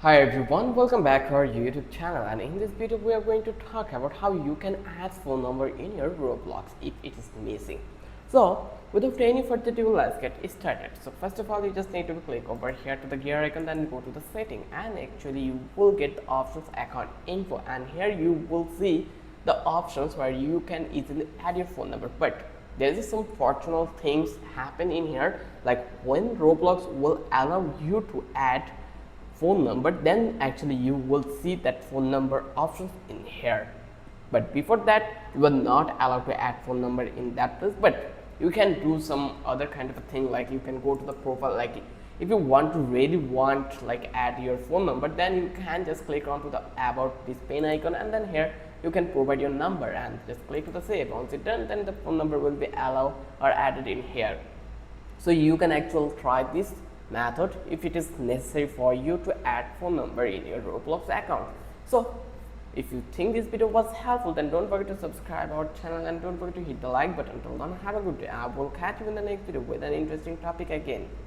Hi everyone, welcome back to our YouTube channel, and in this video we are going to talk about how you can add phone number in your Roblox if it is missing. So without any further ado, let's get started. So first of all, you just need to click over here to the gear icon, then go to the setting, and actually you will get the options account info, and here you will see the options where you can easily add your phone number. But there is some fortunate things happen in here, like when Roblox will allow you to add phone number, then actually you will see that phone number options in here. But before that, you are not allowed to add phone number in that place, but you can do some other kind of a thing, like you can go to the profile. Like if you want to really want like add your phone number, then you can just click onto the about this pen icon, and then here you can provide your number and just click to the save. Once it's done, then the phone number will be allowed or added in here. So you can actually try this method if it is necessary for you to add phone number in your Roblox account. So if you think this video was helpful, then don't forget to subscribe our channel and don't forget to hit the like button. Till then, have a good day. I will catch you in the next video with an interesting topic again.